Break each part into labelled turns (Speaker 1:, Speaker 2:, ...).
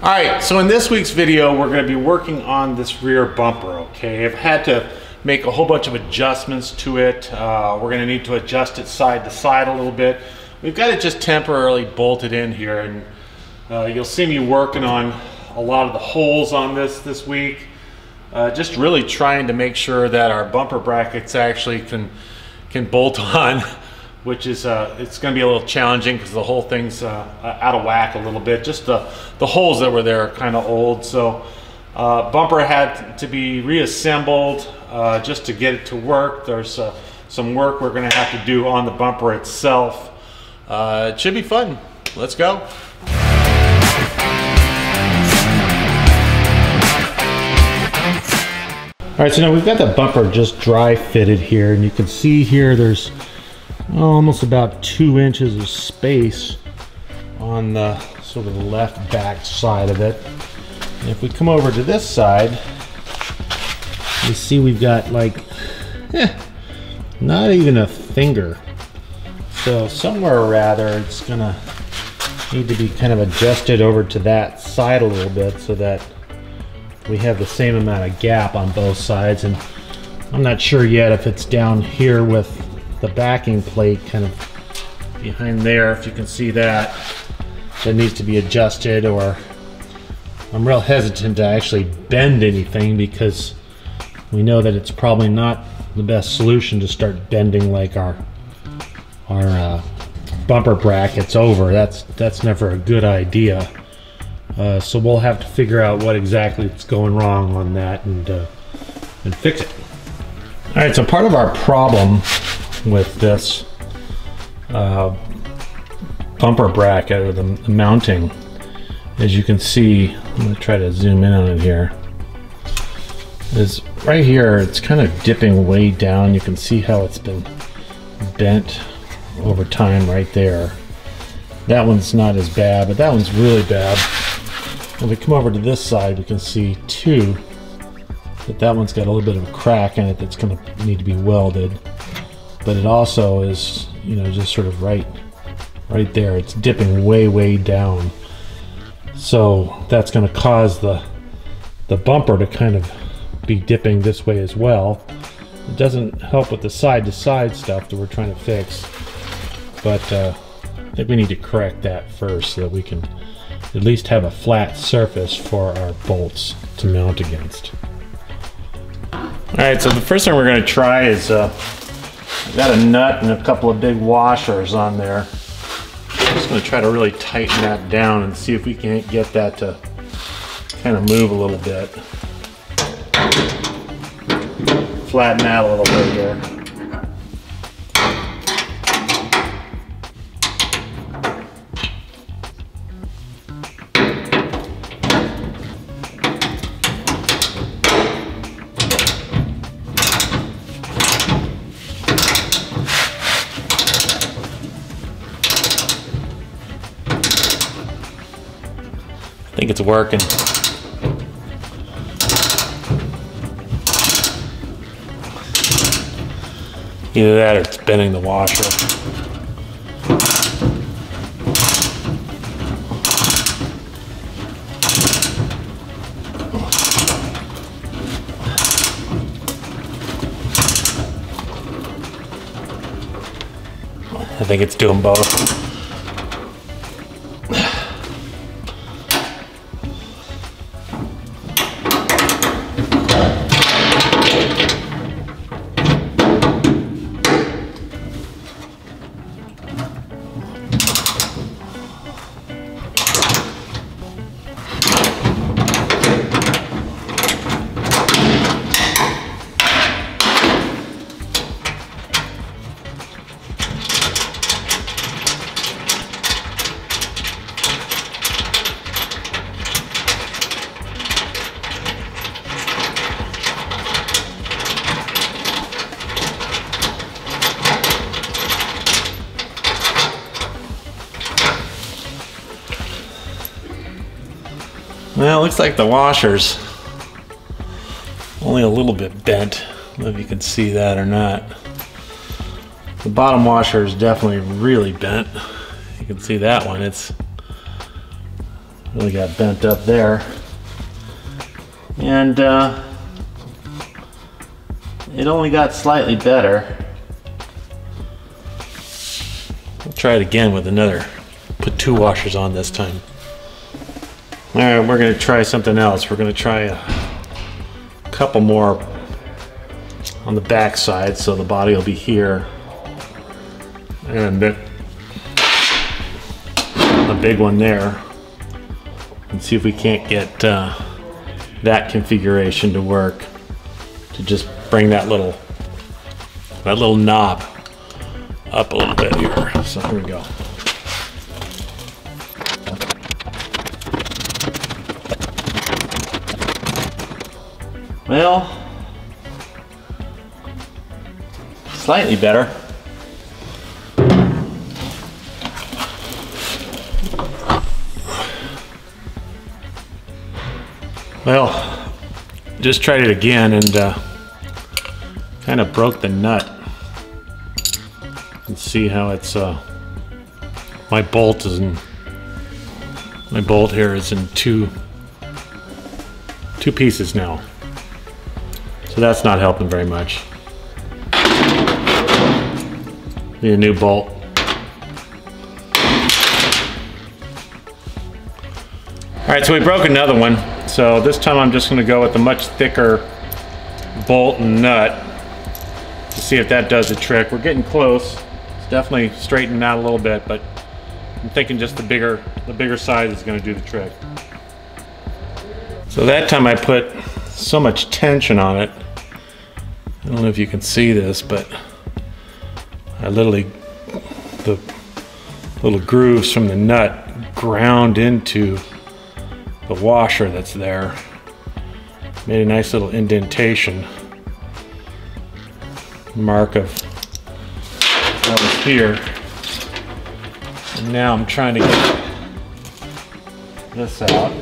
Speaker 1: All right, so in this week's video, we're going to be working on this rear bumper, okay? I've had to make a whole bunch of adjustments to it. We're going to need to adjust it side to side a little bit. We've got it just temporarily bolted in here, and you'll see me working on a lot of the holes on this week. Just really trying to make sure that our bumper brackets actually can bolt on, which is it's going to be a little challenging because the whole thing's out of whack a little bit. Just the holes that were there are kind of old, so bumper had to be reassembled just to get it to work. There's some work we're going to have to do on the bumper itself. It should be fun. Let's go. All right, so now we've got the bumper just dry fitted here, and you can see here there's almost about 2 inches of space on the sort of the left back side of it. And if we come over to this side, you see we've got like not even a finger. So somewhere or rather it's gonna need to be kind of adjusted over to that side a little bit so that we have the same amount of gap on both sides. And I'm not sure yet if it's down here with the backing plate kind of behind there, if you can see that needs to be adjusted, or I'm real hesitant to actually bend anything because we know that it's probably not the best solution to start bending like our bumper brackets over. That's never a good idea. So we'll have to figure out what exactly is going wrong on that and fix it. All right, so part of our problem with this bumper bracket, or the mounting, as you can see, I'm going to try to zoom in on it here, is right here it's kind of dipping way down. You can see how it's been bent over time right there. That one's not as bad, but that one's really bad. When we come over to this side, we can see too that one's got a little bit of a crack in it that's going to need to be welded. But it also is, you know, just sort of right there. It's dipping way down. So that's going to cause the bumper to kind of be dipping this way as well. It doesn't help with the side-to-side stuff that we're trying to fix. But I think we need to correct that first so that we can at least have a flat surface for our bolts to mount against. Alright, so the first thing we're going to try is I've got a nut and a couple of big washers on there. I'm just going to try to really tighten that down and see if we can't get that to kind of move a little bit. Flatten that a little bit here. I think it's working. Either that or it's bending the washer. I think it's doing both. Well, it looks like the washer's only a little bit bent. I don't know if you can see that or not. The bottom washer is definitely really bent. You can see that one. It's Really got bent up there. And it only got slightly better. We'll try it again with another. Put 2 washers on this time. All right, we're gonna try something else. We're gonna try a couple more on the back side, so the body will be here. And a big one there. And see if we can't get that configuration to work, to just bring that little knob up a little bit here. So here we go. Well, slightly better. Well, just tried it again and kind of broke the nut. And see how it's my bolt here is in two pieces now. So that's not helping very much. Need a new bolt. All right, so we broke another one. So this time I'm just going to go with a much thicker bolt and nut to see if that does the trick. We're getting close. It's definitely straightening out a little bit, but I'm thinking just the bigger size is going to do the trick. So that time I put so much tension on it. I don't know if you can see this, but I literally, the little grooves from the nut ground into the washer that's there. Made a nice little indentation mark of what was here. And now I'm trying to get this out.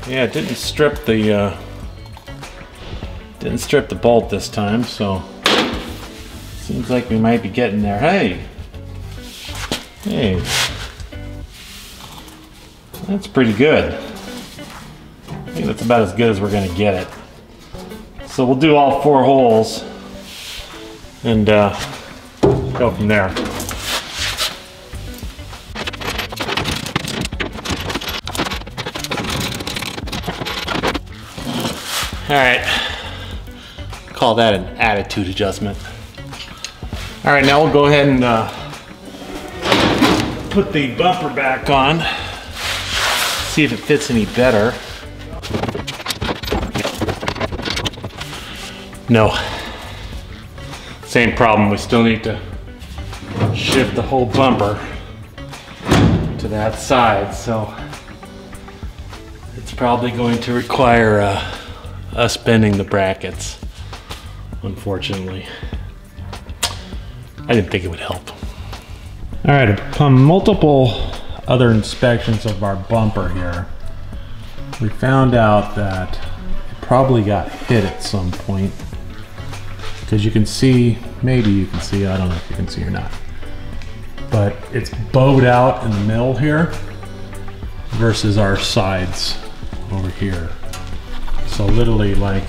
Speaker 1: Yeah, it didn't strip the bolt this time, so seems like we might be getting there. Hey, that's pretty good. I think that's about as good as we're gonna get it. So we'll do all 4 holes and go from there. All right, call that an attitude adjustment. All right, now we'll go ahead and put the bumper back on, see if it fits any better. No, same problem. We still need to shift the whole bumper to that side, so it's probably going to require us bending the brackets, unfortunately. I didn't think it would help. All right, upon multiple other inspections of our bumper here, we found out that it probably got hit at some point, because you can see, maybe you can see, I don't know if you can see or not, but it's bowed out in the middle here versus our sides over here. So literally, like,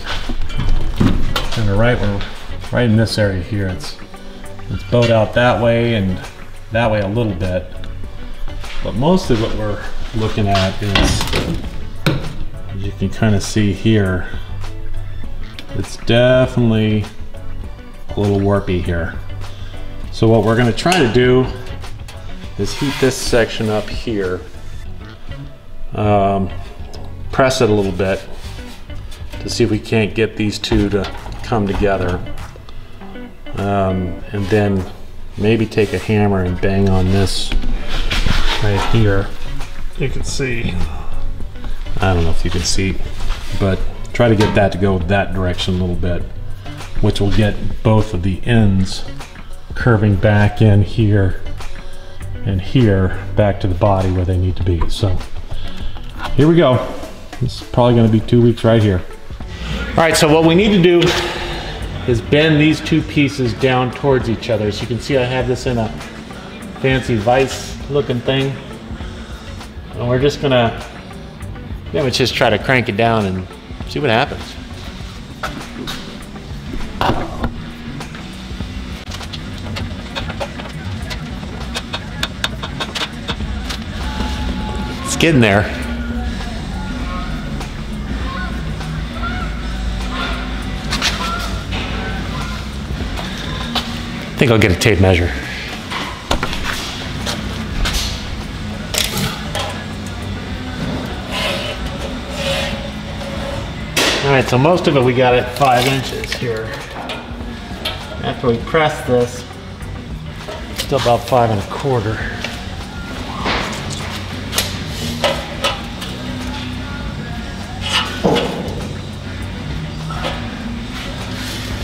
Speaker 1: kind of right in this area here, it's bowed out that way and that way a little bit. But mostly what we're looking at is, as you can kind of see here, it's definitely a little warpy here. So what we're going to try to do is heat this section up here, press it a little bit to see if we can't get these two to come together, and then maybe take a hammer and bang on this right here. You can see, I don't know if you can see, but try to get that to go that direction a little bit, which will get both of the ends curving back in here and here back to the body where they need to be. So here we go. This is probably going to be 2 weeks right here. All right, so what we need to do is bend these two pieces down towards each other. So you can see I have this in a fancy vise looking thing. And we're just gonna, let's just try to crank it down and see what happens. It's getting there. I think I'll get a tape measure. All right, so most of it we got at 5 inches here. After we press this, still about 5 1/4.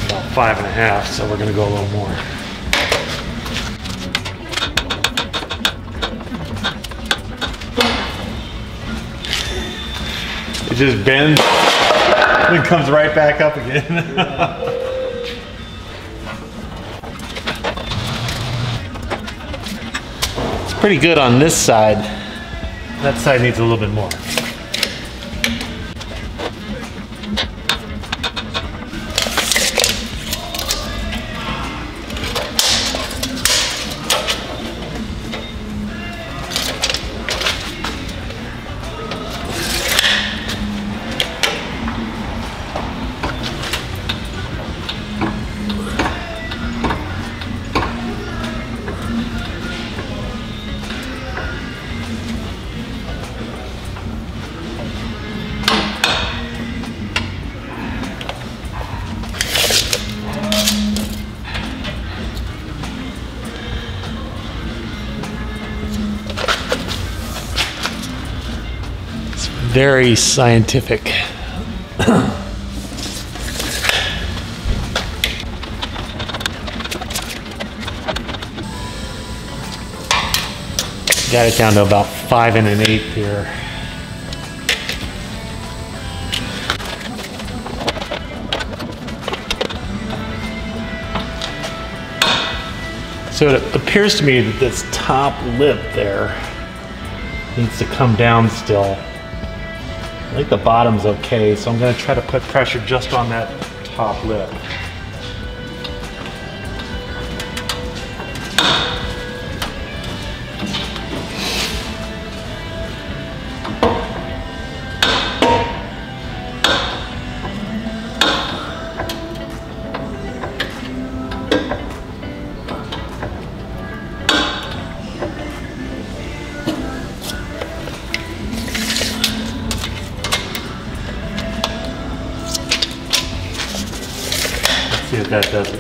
Speaker 1: About 5 1/2, so we're gonna go a little more. It just bends and comes right back up again. It's pretty good on this side. That side needs a little bit more. Very scientific. Got it down to about 5 1/8 here. So it appears to me that this top lip there needs to come down still. I think the bottom's okay, so I'm going to try to put pressure just on that top lip. See if that does it.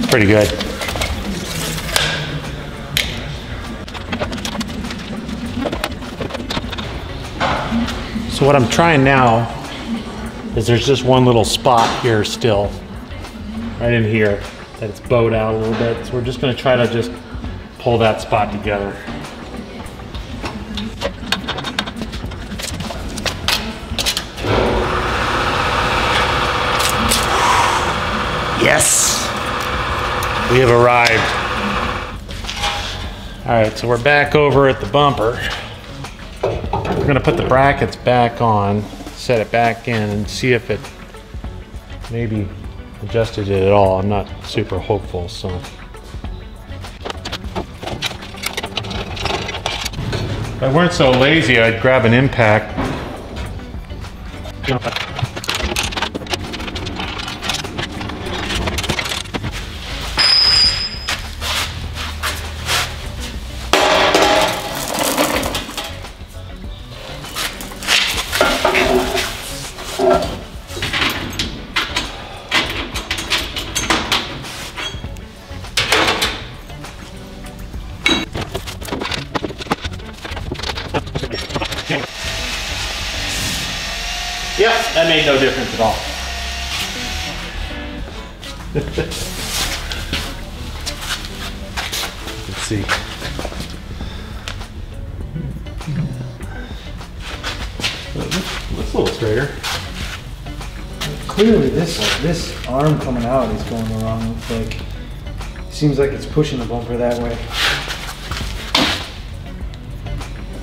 Speaker 1: Pretty good. So what I'm trying now is there's just one little spot here still, right in here, that it's bowed out a little bit. So we're just going to try to just pull that spot together. Yes, we have arrived. All right, so we're back over at the bumper. We're gonna put the brackets back on, set it back in, and see if it maybe adjusted it at all. I'm not super hopeful, so. If I weren't so lazy, I'd grab an impact. Yep, that made no difference at all. see. Looks a little straighter.
Speaker 2: Clearly this arm coming out is going the wrong, like, seems like it's pushing the bumper that way.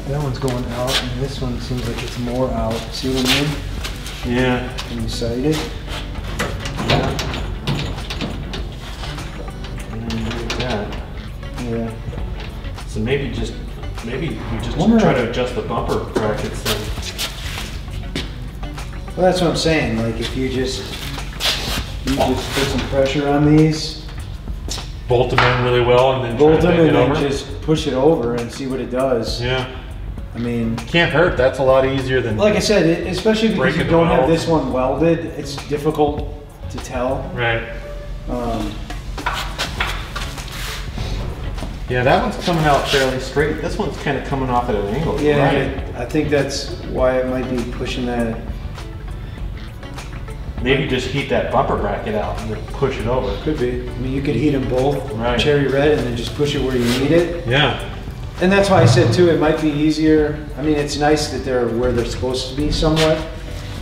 Speaker 2: That one's going out, and this one seems like it's more out. See what I mean?
Speaker 1: Yeah.
Speaker 2: Can you sight it? Yeah.
Speaker 1: So maybe we just try to adjust the bumper brackets then.
Speaker 2: Well, that's what I'm saying. Like, if you just put some pressure on these,
Speaker 1: bolt them in really well, and then
Speaker 2: bolt them and then just push it over and see what it does.
Speaker 1: Yeah.
Speaker 2: I mean,
Speaker 1: can't hurt. That's a lot easier than,
Speaker 2: like I said, especially because you don't have this one welded. It's difficult to tell.
Speaker 1: Right. Yeah, that one's coming out fairly straight. This one's kind of coming off at an angle.
Speaker 2: Yeah,
Speaker 1: right?
Speaker 2: I think that's why it might be pushing that.
Speaker 1: Maybe just heat that bumper bracket out and then push it over.
Speaker 2: Could be. I mean, you could heat them both cherry red and then just push it where you need it.
Speaker 1: Yeah.
Speaker 2: And that's why I said too, it might be easier. I mean, it's nice that they're where they're supposed to be somewhat,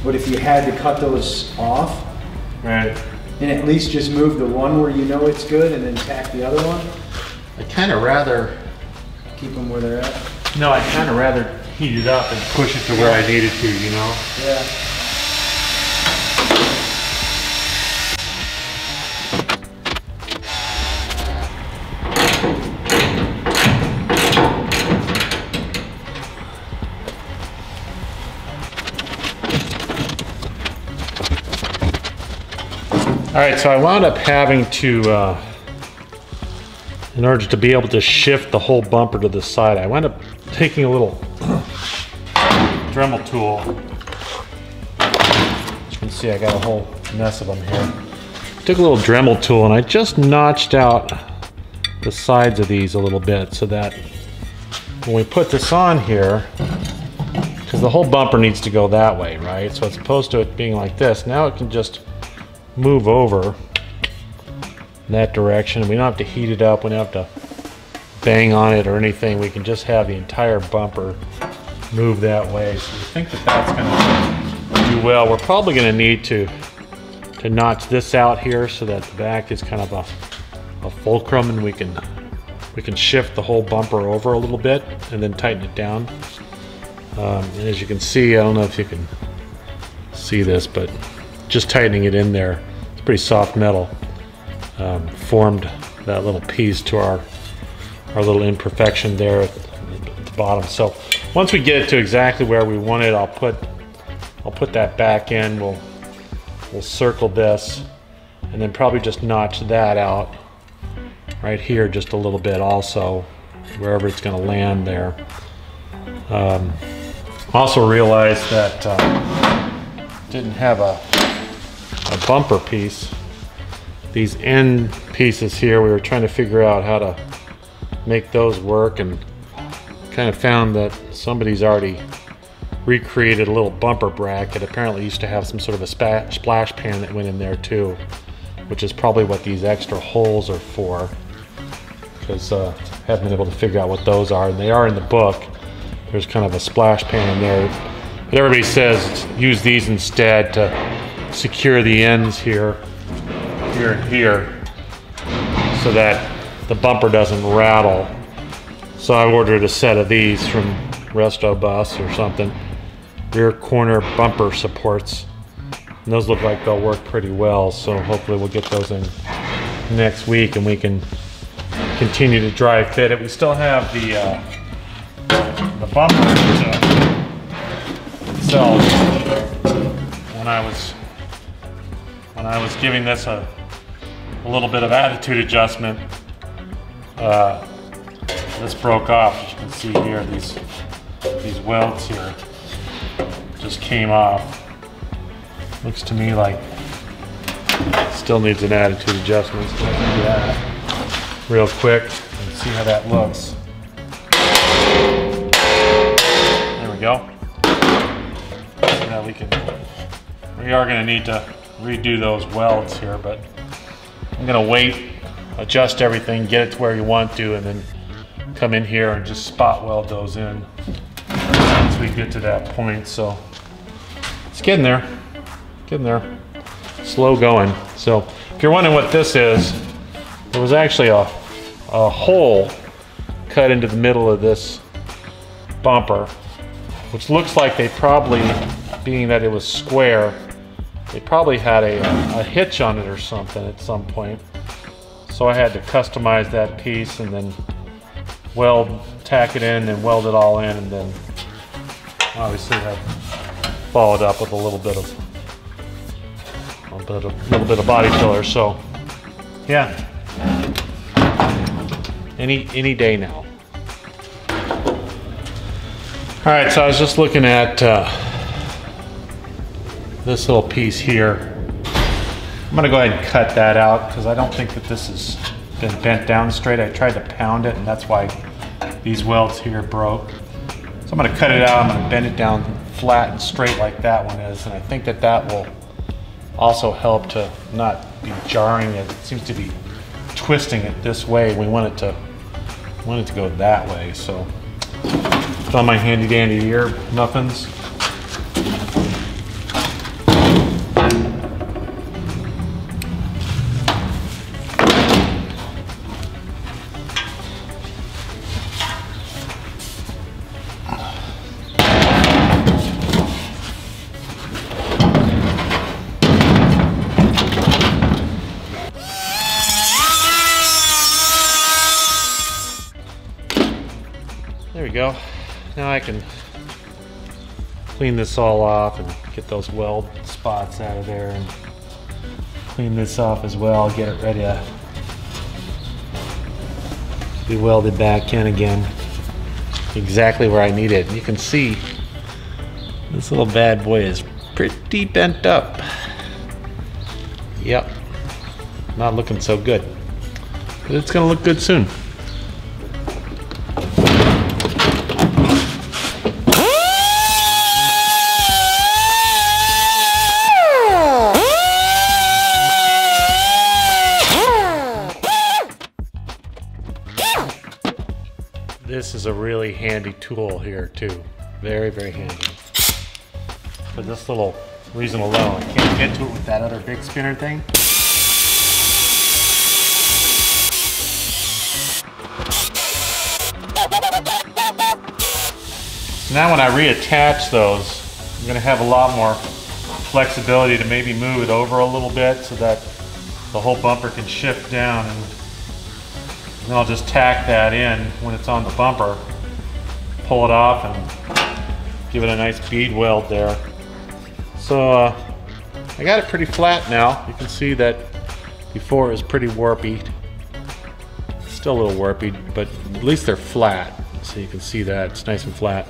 Speaker 2: but if you had to cut those off,
Speaker 1: right,
Speaker 2: and at least just move the one where you know it's good and then tack the other one.
Speaker 1: I'd kind of rather
Speaker 2: keep them where they're at.
Speaker 1: No, I'd kind of rather heat it up and push it to where I need it to, you know?
Speaker 2: Yeah.
Speaker 1: All right, so I wound up having to, in order to be able to shift the whole bumper to the side, I wound up taking a little Dremel tool. As you can see, I got a whole mess of them here. Took a little Dremel tool and I just notched out the sides of these a little bit so that when we put this on here, because the whole bumper needs to go that way, right? So as opposed to it being like this, now it can just move over in that direction. We don't have to heat it up, we don't have to bang on it or anything. We can just have the entire bumper move that way. So I think that that's going to do well. We're probably going to need to notch this out here so that the back is kind of a fulcrum, and we can shift the whole bumper over a little bit and then tighten it down. And as you can see, I don't know if you can see this, but just tightening it in there, it's pretty soft metal, formed that little piece to our little imperfection there at the bottom. So once we get it to exactly where we want it, I'll put that back in. We'll circle this and then probably just notch that out right here just a little bit also, wherever it's going to land there. Also realized that didn't have a bumper piece. These end pieces here, we were trying to figure out how to make those work, and kind of found that somebody's already recreated a little bumper bracket. Apparently used to have some sort of a splash pan that went in there too, which is probably what these extra holes are for, because I haven't been able to figure out what those are, and they are in the book. There's kind of a splash pan in there, but everybody says use these instead to secure the ends here and here so that the bumper doesn't rattle. So I ordered a set of these from Resto Bus or something, rear corner bumper supports, and those look like they'll work pretty well. So hopefully we'll get those in next week and we can continue to dry fit it. We still have the bumper itself. When I was giving this a little bit of attitude adjustment, this broke off. As you can see here, these welds here just came off. Looks to me like it still needs an attitude adjustment. So let's do that real quick and see how that looks. There we go. So now we are going to need to redo those welds here, but I'm going to wait, adjust everything, get it to where you want to, and then come in here and just spot weld those in once we get to that point. So it's getting there, slow going. So if you're wondering what this is, there was actually a hole cut into the middle of this bumper, which looks like they probably, being that it was square, they probably had a hitch on it or something at some point. So I had to customize that piece and then tack it in and weld it all in, and then obviously have followed up with a little bit of body filler. So yeah, any day now. All right, so I was just looking at this little piece here. I'm gonna go ahead and cut that out because I don't think that this has been bent down straight. I tried to pound it, and that's why these welds here broke. So I'm gonna cut it out. I'm gonna bend it down flat and straight like that one is, and I think that that will also help to not be jarring it. It seems to be twisting it this way. We want it to go that way. So it's on my handy dandy ear muffins. There we go. Now I can clean this all off and get those weld spots out of there, and clean this off as well, get it ready to be welded back in again exactly where I need it. You can see this little bad boy is pretty bent up. Yep, not looking so good, but it's gonna look good soon. This is a really handy tool here too. Very, very handy. For this little reason alone, I can't get to it with that other big spinner thing. So now when I reattach those, I'm gonna have a lot more flexibility to maybe move it over a little bit so that the whole bumper can shift down, and then I'll just tack that in when it's on the bumper, pull it off, and give it a nice bead weld there. So I got it pretty flat now. You can see that before it was pretty warpy. It's still a little warpy, but at least they're flat. So you can see that it's nice and flat.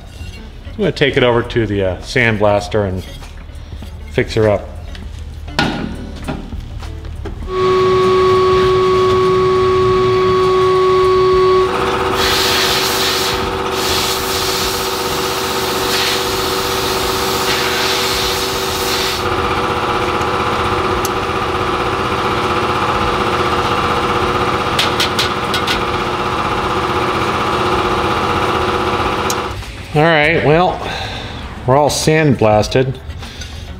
Speaker 1: I'm gonna take it over to the sandblaster and fix her up. All right, well, we're all sandblasted.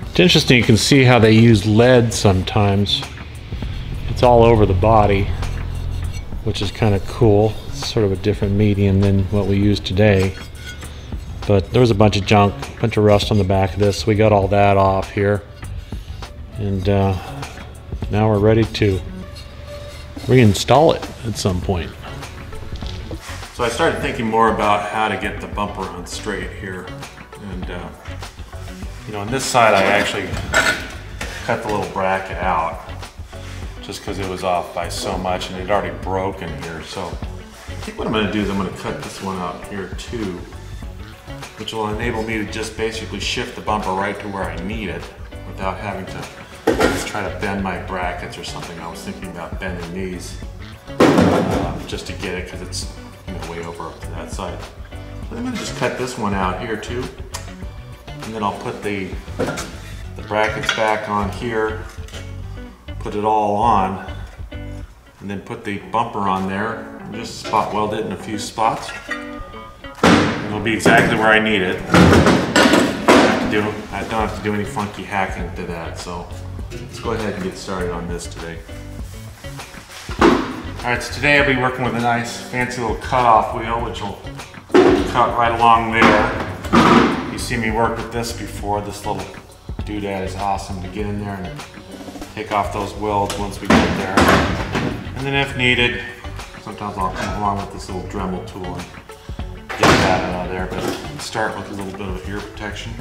Speaker 1: It's interesting, you can see how they use lead sometimes. It's all over the body, which is kind of cool. It's sort of a different medium than what we use today. But there was a bunch of junk, a bunch of rust on the back of this. So we got all that off here. And now we're ready to reinstall it at some point. So I started thinking more about how to get the bumper on straight here. And you know, on this side I actually cut the little bracket out just because it was off by so much and it already broken here. So I think what I'm going to do is I'm going to cut this one out here too, which will enable me to just basically shift the bumper right to where I need it without having to just try to bend my brackets or something. I was thinking about bending these just to get it because it's way over up to that side. But I'm going to just cut this one out here too, and then I'll put the brackets back on here, put it all on, and then put the bumper on there, Just spot weld it in a few spots. It'll be exactly where I need it. I don't have to do any funky hacking to that, so let's go ahead and get started on this today. Alright, so today I'll be working with a nice fancy little cutoff wheel, which will cut right along there. You've seen me work with this before. This little doodad is awesome to get in there and take off those welds once we get there. And then if needed, sometimes I'll come along with this little Dremel tool and get that out of there, but let's start with a little bit of ear protection.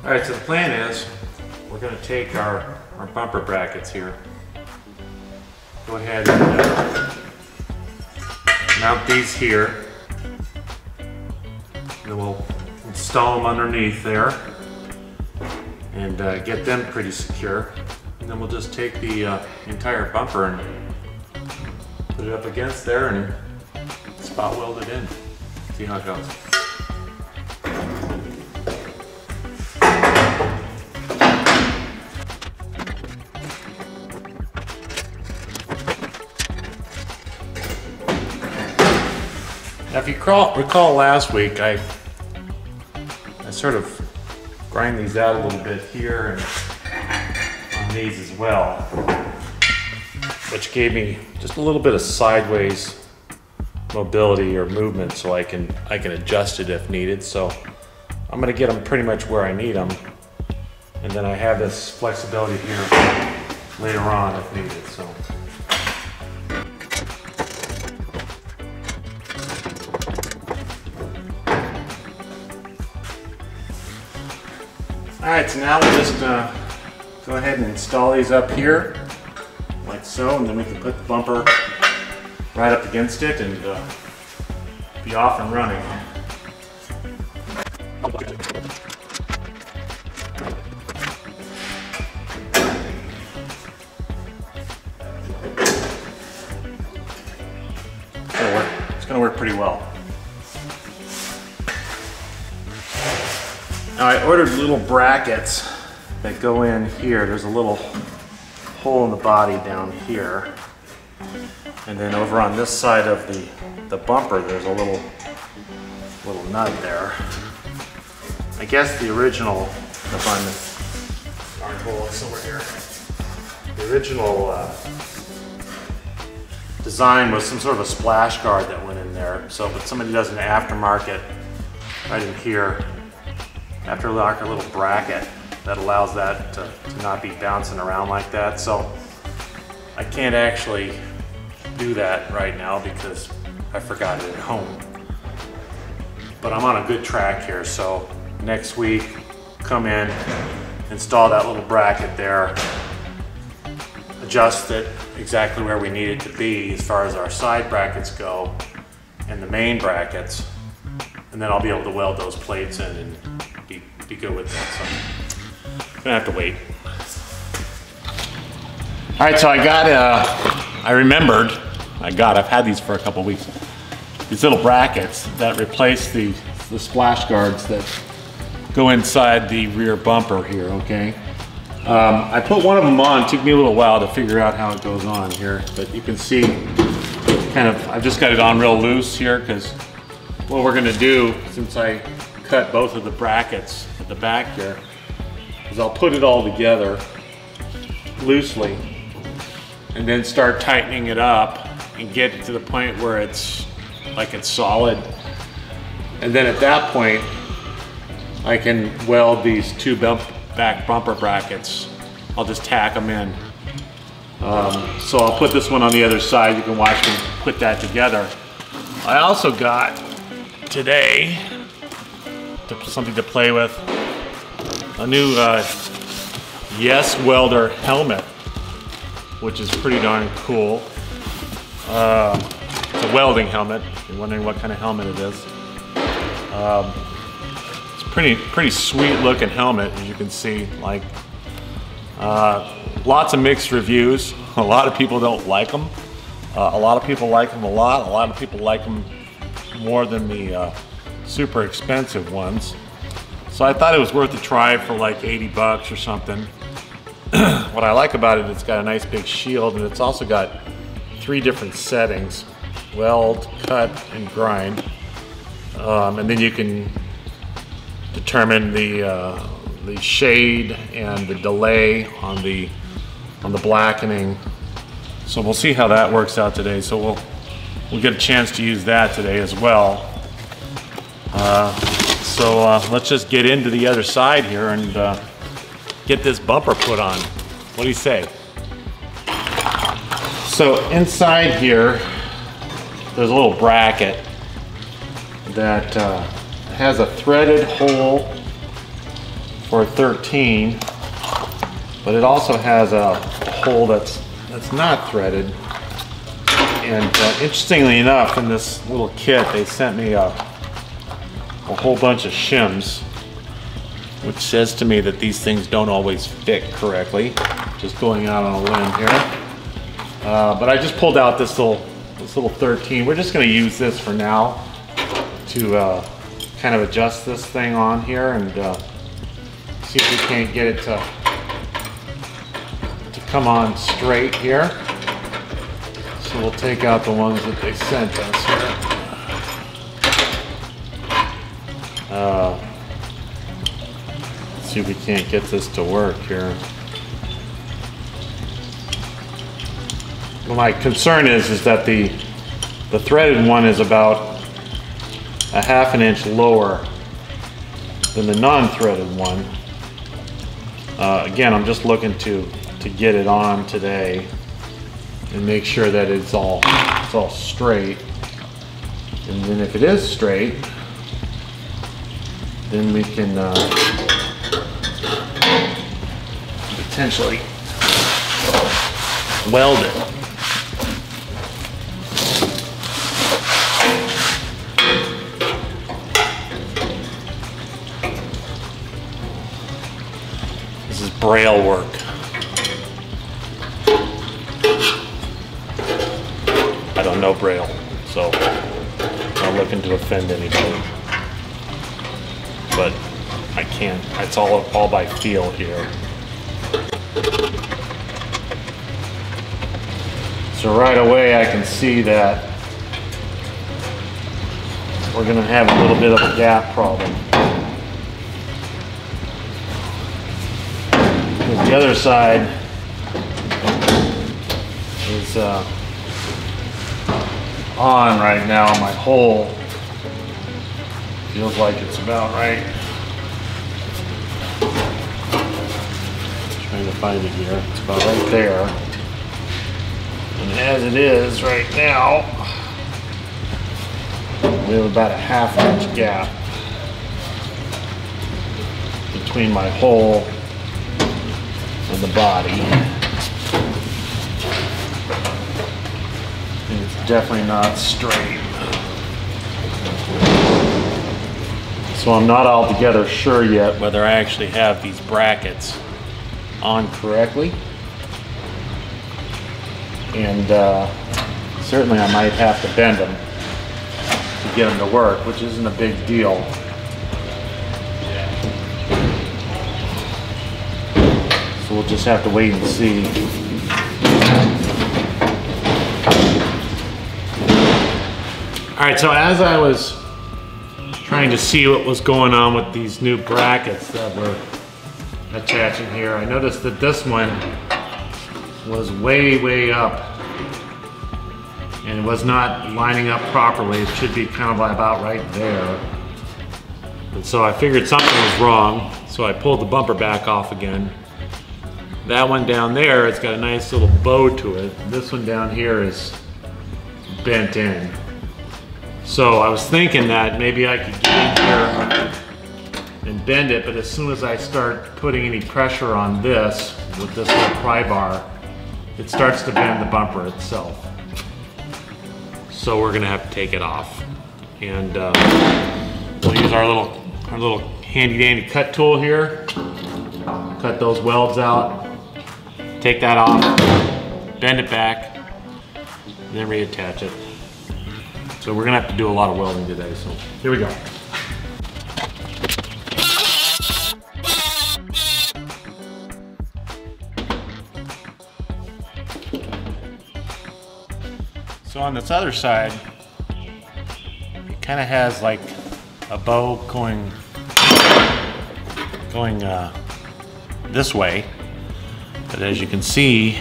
Speaker 1: Alright, so the plan is we're going to take our bumper brackets here, go ahead and mount these here, and then we'll install them underneath there and get them pretty secure. And then we'll just take the entire bumper and put it up against there and spot weld it in. See how it goes. Now, if you recall last week, I sort of grind these out a little bit here and on these as well, which gave me just a little bit of sideways mobility or movement, so I can adjust it if needed. So I'm going to get them pretty much where I need them, and then I have this flexibility here later on if needed. So. Alright, so now we'll just go ahead and install these up here, like so, and then we can put the bumper right up against it and be off and running. It's going to work pretty well. Now I ordered little brackets that go in here. There's a little hole in the body down here. And then over on this side of the bumper, there's a little nut there. I guess the original, if I'm darn hole is over here. The original design was some sort of a splash guard that went in there. So, but somebody does an aftermarket right in here. Aftermarket little bracket that allows that to not be bouncing around like that. So I can't actually do that right now because I forgot it at home. But I'm on a good track here, so next week come in, install that little bracket there, adjust it exactly where we need it to be as far as our side brackets go and the main brackets, and then I'll be able to weld those plates in and be good with that. So I'm gonna have to wait. All right, so I've had these for a couple weeks. These little brackets that replace the splash guards that go inside the rear bumper here, okay? I put one of them on. It took me a little while to figure out how it goes on here, but you can see I've just got it on real loose here because what we're gonna do, since I cut both of the brackets at the back here, is I'll put it all together loosely and then start tightening it up and get it to the point where it's like it's solid. And then at that point, I can weld these two back bumper brackets. I'll just tack them in. So I'll put this one on the other side. You can watch me put that together. I also got today something to play with, a new Yes Welder helmet, which is pretty darn cool. It's a welding helmet. If you're wondering what kind of helmet it is. It's pretty sweet looking helmet, as you can see. Like lots of mixed reviews. A lot of people don't like them. A lot of people like them a lot. A lot of people like them more than the super expensive ones. So I thought it was worth a try for like 80 bucks or something. What I like about it, it's got a nice big shield, and it's also got 3 different settings: weld, cut, and grind. And then you can determine the shade and the delay on the blackening. So we'll see how that works out today. So we'll get a chance to use that today as well. So let's just get into the other side here and get this bumper put on. What do you say? So inside here, there's a little bracket that has a threaded hole for 13, but it also has a hole that's not threaded. And interestingly enough, in this little kit, they sent me a whole bunch of shims, which says to me that these things don't always fit correctly. Just going out on a limb here. But I just pulled out this little 13. We're just going to use this for now to kind of adjust this thing on here and see if we can't get it to come on straight here. So we'll take out the ones that they sent us here. Let's see if we can't get this to work here. Well, my concern is that the threaded one is about a ½ an inch lower than the non-threaded one. Again, I'm just looking to get it on today and make sure that it's all straight. And then if it is straight, then we can potentially weld it. This is braille work. I don't know braille, so I'm not looking to offend anybody. But I can't. It's all by feel here. So right away I can see that we're going to have a little bit of a gap problem. The other side is on right now. My hole feels like it's about right. Trying to find it here. It's about right there. And as it is right now, we have about a ½ inch gap between my hole and the body. And it's definitely not straight. So I'm not altogether sure yet whether I actually have these brackets on correctly. And certainly I might have to bend them to get them to work, which isn't a big deal. So we'll just have to wait and see. All right, so as I was trying to see what was going on with these new brackets that we're attaching here, I noticed that this one was way up and it was not lining up properly. It should be kind of about right there. And so I figured something was wrong, so I pulled the bumper back off again. That one down there, it's got a nice little bow to it. This one down here is bent in. So I was thinking that maybe I could get in here and bend it, but as soon as I start putting any pressure on this with this little pry bar, it starts to bend the bumper itself. So we're gonna have to take it off. And we'll use our little handy dandy cut tool here. Cut those welds out, take that off, bend it back, and then reattach it. So we're gonna have to do a lot of welding today, so here we go. So on this other side, it kind of has like a bow going this way, but as you can see,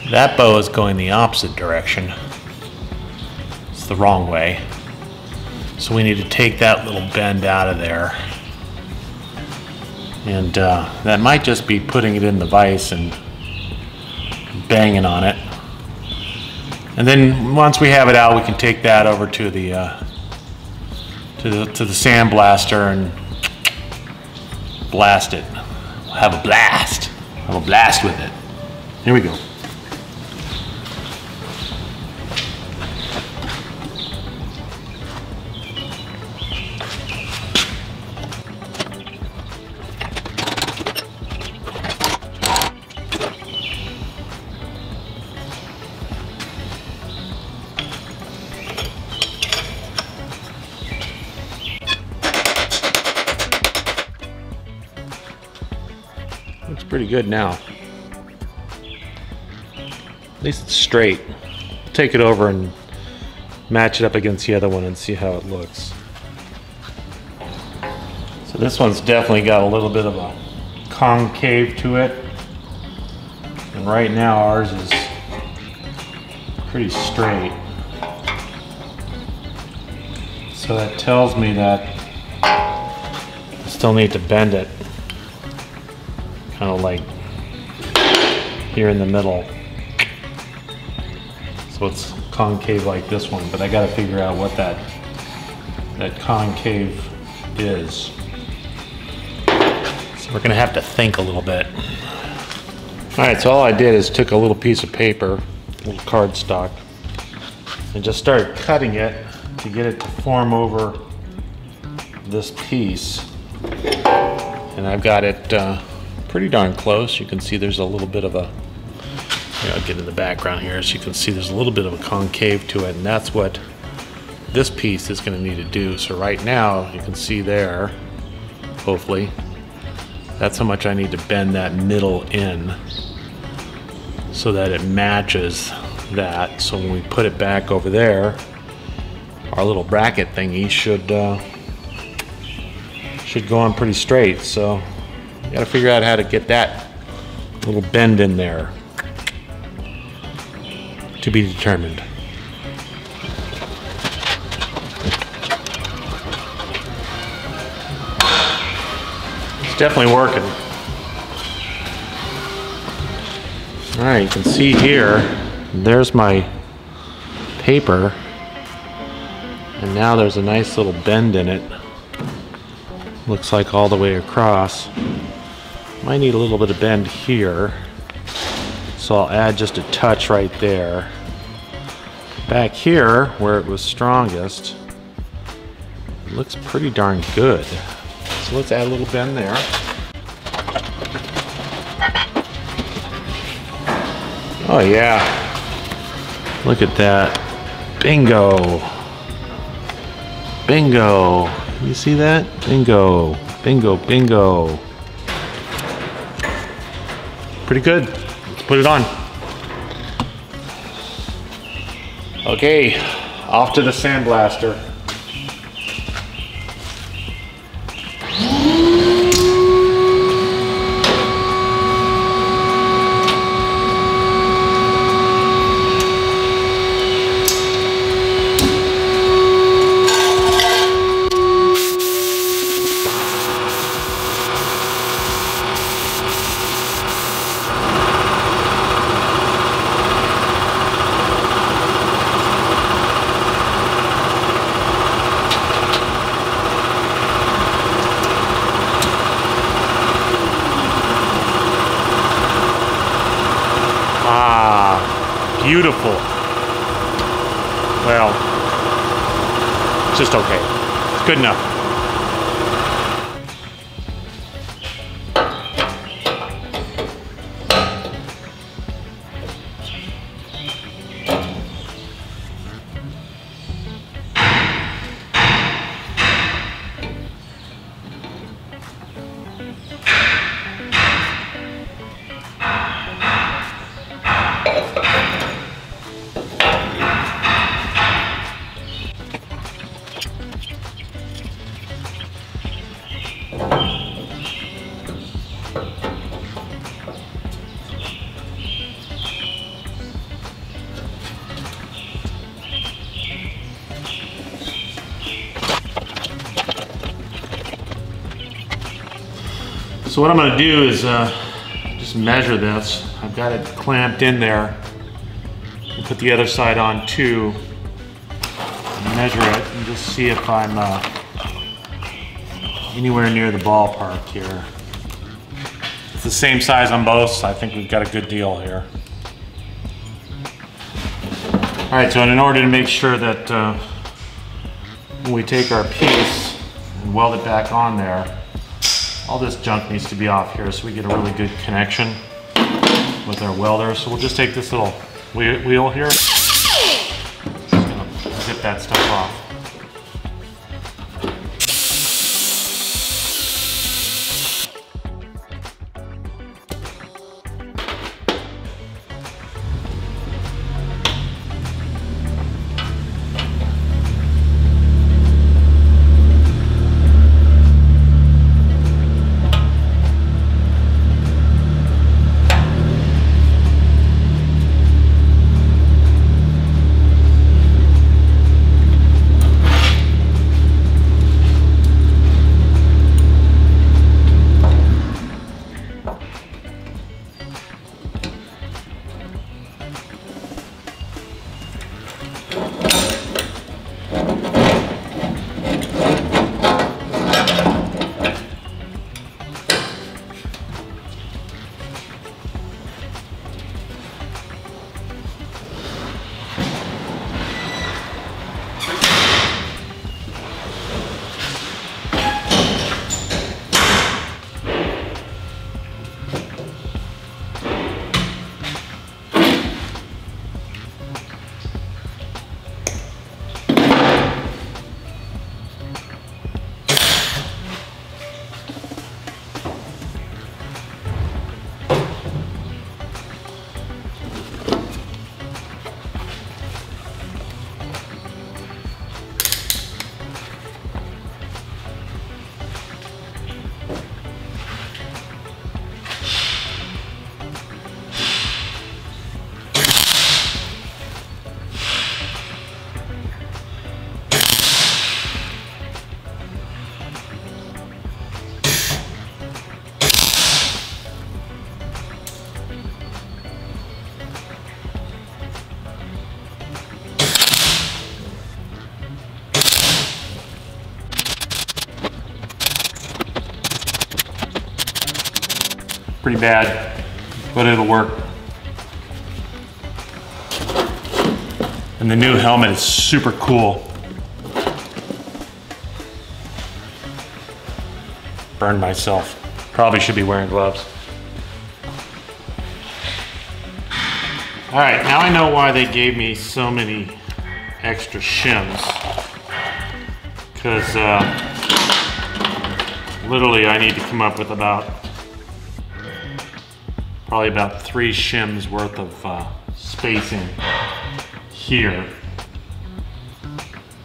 Speaker 1: that bow is going the opposite direction. It's the wrong way. So we need to take that little bend out of there. And that might just be putting it in the vise and banging on it. And then once we have it out, we can take that over to the sandblaster and blast it. We'll have a blast. Have a blast with it. Here we go. Looks pretty good now. At least it's straight. Take it over and match it up against the other one and see how it looks. So this one's definitely got a little bit of a concave to it. And right now ours is pretty straight. So that tells me that I still need to bend it. Kind of like here in the middle. So it's concave like this one, but I got to figure out what that concave is. So we're going to have to think a little bit. Alright, so all I did is took a little piece of paper, a little cardstock, and just started cutting it to get it to form over this piece. And I've got it pretty darn close. You can see there's a little bit of a, I'll get in the background here so you can see there's a little bit of a concave to it, and that's what this piece is going to need to do. So right now you can see there, hopefully, that's how much I need to bend that middle in so that it matches that. So when we put it back over there, our little bracket thingy should go on pretty straight. So you gotta figure out how to get that little bend in there. To be determined. It's definitely working. All right, you can see here, there's my paper, and now there's a nice little bend in it. Looks like all the way across. Might need a little bit of bend here, so I'll add just a touch right there. Back here, where it was strongest, it looks pretty darn good. So let's add a little bend there. Oh yeah, look at that. Bingo. Bingo. You see that? Bingo. Bingo, bingo. Pretty good. Let's put it on. Okay, off to the sandblaster. beautiful. Well, it's just okay. It's good enough. So what I'm going to do is just measure this. I've got it clamped in there. I'll put the other side on too. And measure it and just see if I'm anywhere near the ballpark here. It's the same size on both, so I think we've got a good deal here. All right, so in order to make sure that when we take our piece and weld it back on there, all this junk needs to be off here so we get a really good connection with our welder. So we'll just take this little wheel here. Just gonna zip that stuff off. Pretty bad, but it'll work. And the new helmet is super cool. Burned myself. Probably should be wearing gloves. All right, now I know why they gave me so many extra shims. Because literally I need to come up with probably about 3 shims worth of spacing here.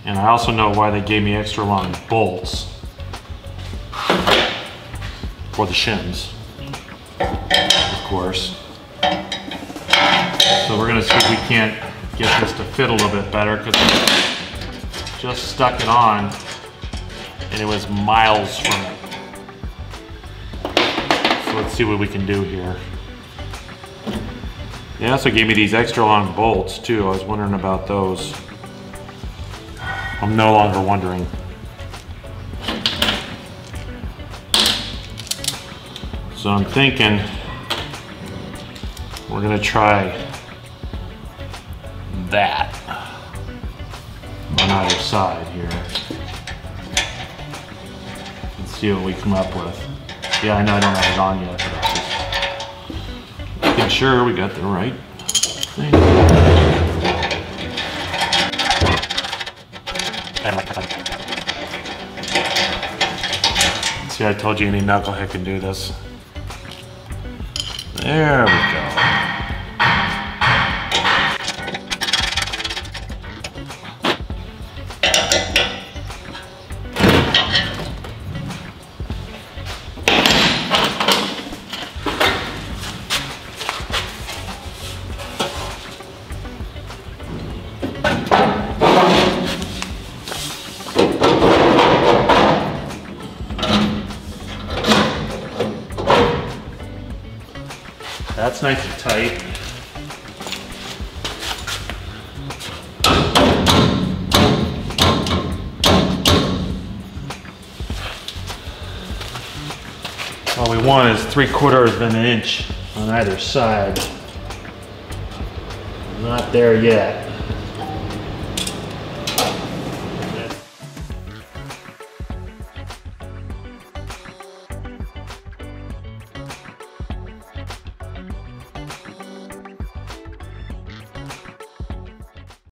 Speaker 1: And I also know why they gave me extra long bolts for the shims, of course. So we're gonna see if we can't get this to fit a little bit better, because I just stuck it on and it was miles from it. So let's see what we can do here. They also gave me these extra long bolts too. I was wondering about those. I'm no longer wondering. So I'm thinking we're gonna try that on either side here. Let's see what we come up with. Yeah, I know I don't have it on yet, but I'm just making sure we got the right thing. See, I told you any knucklehead can do this. There we go. That's nice and tight. All we want is 3/4 of an inch on either side. Not there yet.